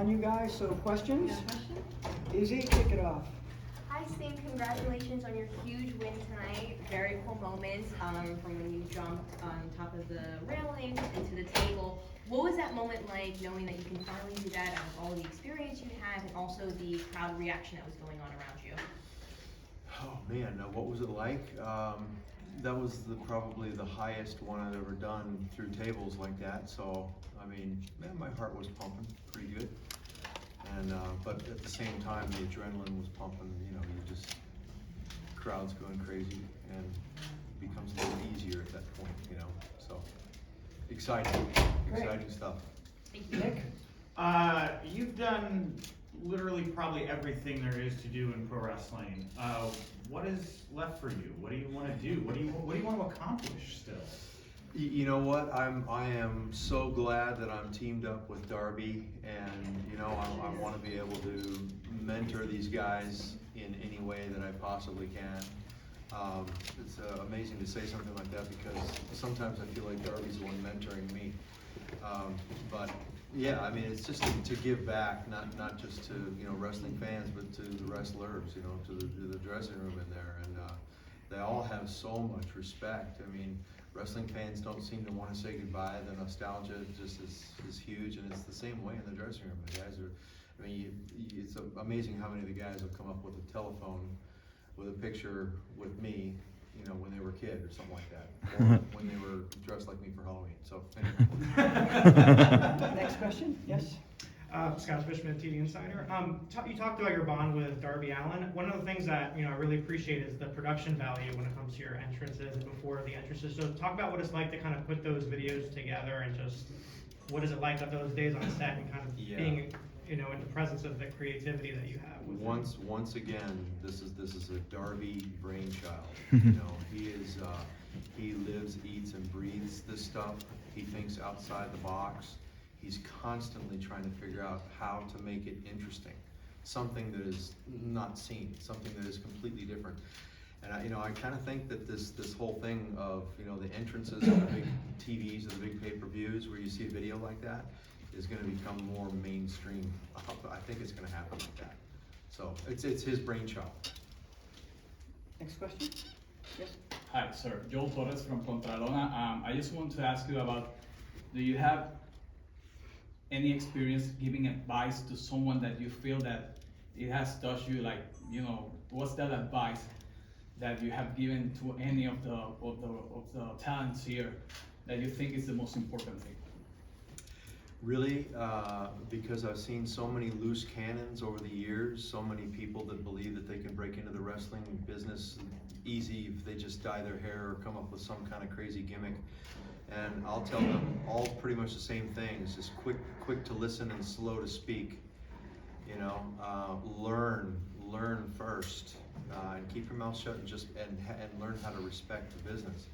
on, you guys, so questions? Yeah, question? Izzy, kick it off. Hi, Sam. Congratulations on your huge win tonight. Very cool moment from when you jumped on top of the railing into the table. What was that moment like, knowing that you can finally do that out of all the experience you had and also the crowd reaction that was going on around you? Oh man, what was it like? That was probably the highest one I've ever done through tables like that. So, I mean, man, my heart was pumping pretty good. And but at the same time, the adrenaline was pumping. You know, crowd's going crazy, and it becomes a little easier at that point. You know, so exciting stuff. Thank you. Nick? You've done literally probably everything there is to do in pro wrestling. What is left for you? What do you want to do? What do you want to accomplish still? You know what? I am so glad that I'm teamed up with Darby, and you know I want to be able to mentor these guys in any way that I possibly can. It's amazing to say something like that because sometimes I feel like Darby's the one mentoring me. But yeah, I mean it's just to give back, not just to wrestling fans, but to the wrestlers, to the dressing room in there, and they all have so much respect. I mean, wrestling fans don't seem to want to say goodbye. The nostalgia just is huge, and it's the same way in the dressing room. The guys are, I mean, it's amazing how many of the guys have come up with a telephone with a picture with me, when they were a kid or something like that, or when they were dressed like me for Halloween. So, anyway. Next question, yes? Scott Fishman, TD Insider. You talked about your bond with Darby Allin. One of the things that I really appreciate is the production value when it comes to your entrances and before the entrances. So talk about what it's like to kind of put those videos together and just what is it like of those days on set and kind of being in the presence of the creativity that you have. With Once again, this is a Darby brainchild. He lives, eats, and breathes this stuff. He thinks outside the box. He's constantly trying to figure out how to make it interesting, something that is not seen, something that is completely different. And I kind of think that this whole thing of the entrances of the big TVs and the big pay-per-views where you see a video like that is going to become more mainstream. I think it's going to happen like that. So it's his brainchild. Next question, yes? Hi, sir. Joel Torres from Contralona. I just want to ask you about, do you have any experience giving advice to someone that you feel that it has touched you? Like, what's that advice that you have given to any of the talents here that you think is the most important thing? Really, because I've seen so many loose cannons over the years, so many people that believe that they can break into the wrestling business easy if they just dye their hair or come up with some kind of crazy gimmick. And I'll tell them all pretty much the same thing. It's just quick to listen and slow to speak. Learn first, and keep your mouth shut and learn how to respect the business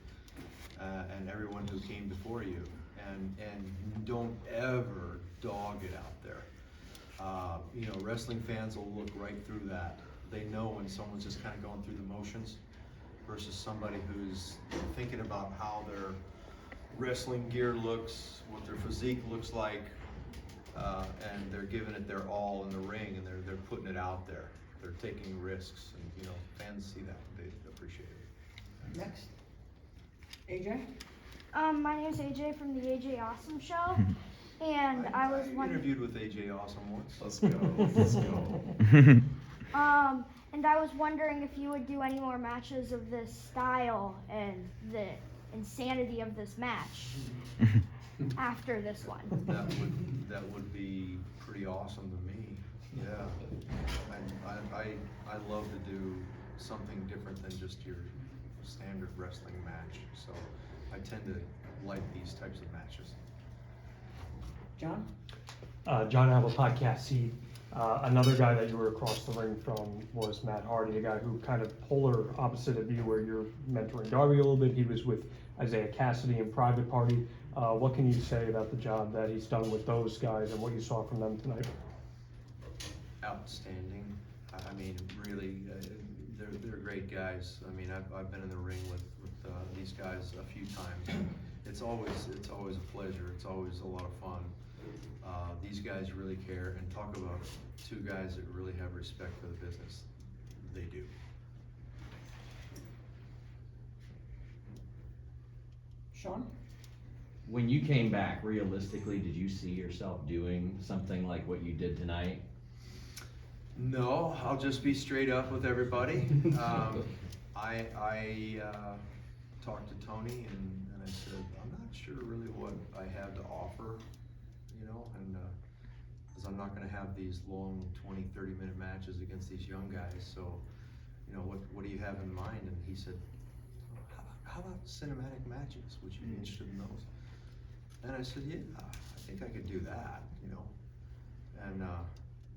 and everyone who came before you. And don't ever dog it out there. Wrestling fans will look right through that. They know when someone's just kind of going through the motions versus somebody who's thinking about how their wrestling gear looks, what their physique looks like, and they're giving it their all in the ring, and they're putting it out there. They're taking risks, and fans see that, they appreciate it. Next, AJ? My name is AJ from the AJ Awesome Show, and I was interviewed with AJ Awesome once. Let's go. Let's go. And I was wondering if you would do any more matches of this style and the insanity of this match after this one. That would be pretty awesome to me. Yeah, I love to do something different than just your standard wrestling match. So I tend to like these types of matches. John? John Apple Podcast Seed. Another guy that you were across the ring from was Matt Hardy, a guy who kind of polar opposite of you, where you're mentoring Darby a little bit. He was with Isiah Kassidy in Private Party. What can you say about the job that he's done with those guys and what you saw from them tonight? Outstanding. I mean, really, they're great guys. I mean, I've been in the ring with these guys a few times. It's always a pleasure. It's always a lot of fun. These guys really care, and talk about two guys that really have respect for the business. They do. Sean? When you came back, realistically, did you see yourself doing something like what you did tonight? No, I'll just be straight up with everybody. I talked to Tony and I said, I'm not sure really what I have to offer, you know, and because I'm not going to have these long 20, 30-minute matches against these young guys. So, you know, what do you have in mind? And he said, how about cinematic matches? Would you be interested in those? And I said, yeah, I think I could do that, you know. And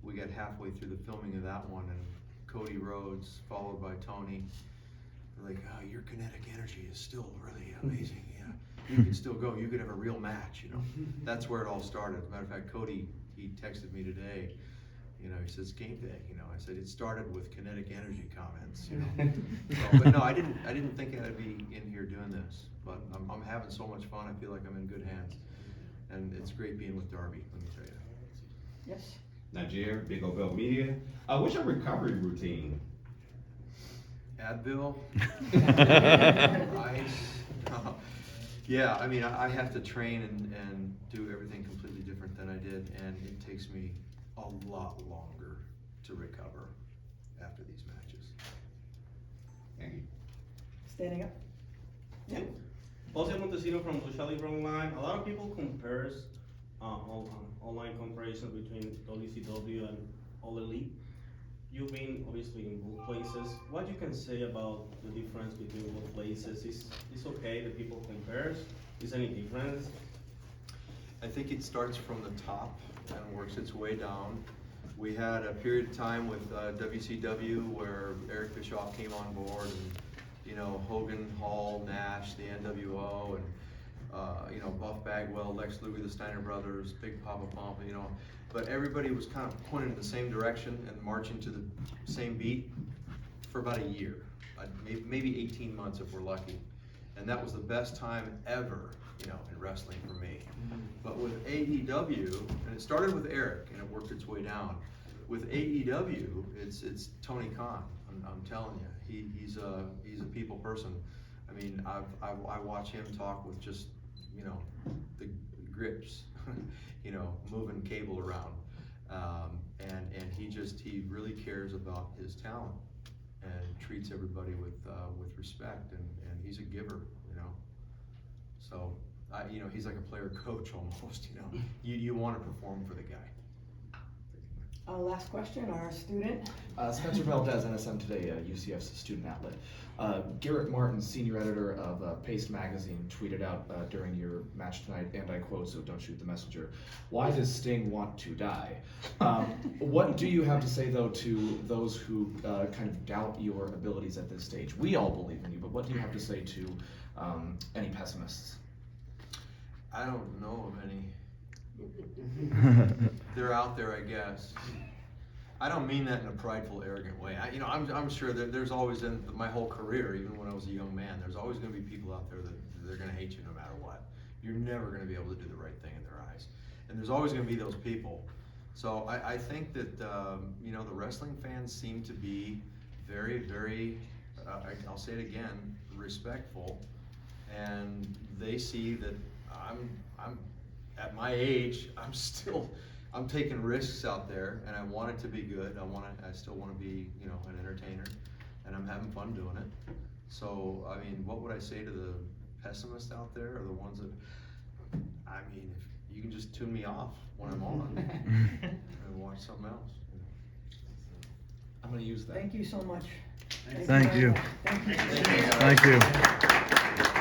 we got halfway through the filming of that one, and Cody Rhodes, followed by Tony, they're like, oh, your kinetic energy is still really amazing. Yeah, you could still go. You could have a real match, you know. That's where it all started. As a matter of fact, Cody, he texted me today. You know, he says game day. You know, I said it started with kinetic energy comments. You know, so, but no, I didn't think I'd be in here doing this. But I'm having so much fun. I feel like I'm in good hands, and it's great being with Darby. Let me tell you. Yes. Nigeria, Big O Bell Media. What's your recovery routine? Advil, ice. Yeah, I mean, I have to train and do everything completely different than I did, and it takes me a lot longer to recover after these matches. Thank you. Standing up? Yeah. Jose Montesino from Lucha Libre Online. A lot of people compares online comparisons between WCW and All Elite. You've been obviously in both places. What you can say about the difference between both places? Is okay that people compares? Is any difference? I think it starts from the top and works its way down. We had a period of time with WCW where Eric Bischoff came on board, and you know, Hogan, Hall, Nash, the NWO, and you know, Buff Bagwell, Lex Luger, the Steiner Brothers, Big Papa Pump, you know, but everybody was kind of pointing in the same direction and marching to the same beat for about a year, maybe 18 months if we're lucky, and that was the best time ever, you know, in wrestling for me. But with AEW, and it started with Eric and it worked its way down. With AEW, it's Tony Khan. I'm telling you, he's a people person. I mean, I watch him talk with just, you know, the grips, you know, moving cable around, and he really cares about his talent and treats everybody with respect, and he's a giver, you know. So you know, he's like a player coach almost, you know. You want to perform for the guy. Last question, our student. Spencer Valdez, NSM Today, UCF's student outlet. Garrett Martin, senior editor of Paste Magazine, tweeted out during your match tonight, and I quote, so don't shoot the messenger, "Why does Sting want to die?" What do you have to say, though, to those who kind of doubt your abilities at this stage? We all believe in you, but what do you have to say to any pessimists? I don't know of any. They're out there, I guess. I don't mean that in a prideful, arrogant way. You know, I'm sure that there's always, in my whole career, even when I was a young man, there's always going to be people out there that they're going to hate you no matter what. You're never going to be able to do the right thing in their eyes, and there's always going to be those people. So I think that you know, the wrestling fans seem to be very, very, I'll say it again, respectful, and they see that I'm at my age, I'm taking risks out there, and I want it to be good. I still want to be, you know, an entertainer, and I'm having fun doing it. So, I mean, what would I say to the pessimists out there, or the ones that, I mean, if you can just tune me off when I'm on and watch something else. You know. I'm going to use that. Thank you so much. Thank you. Thank you. Thank you.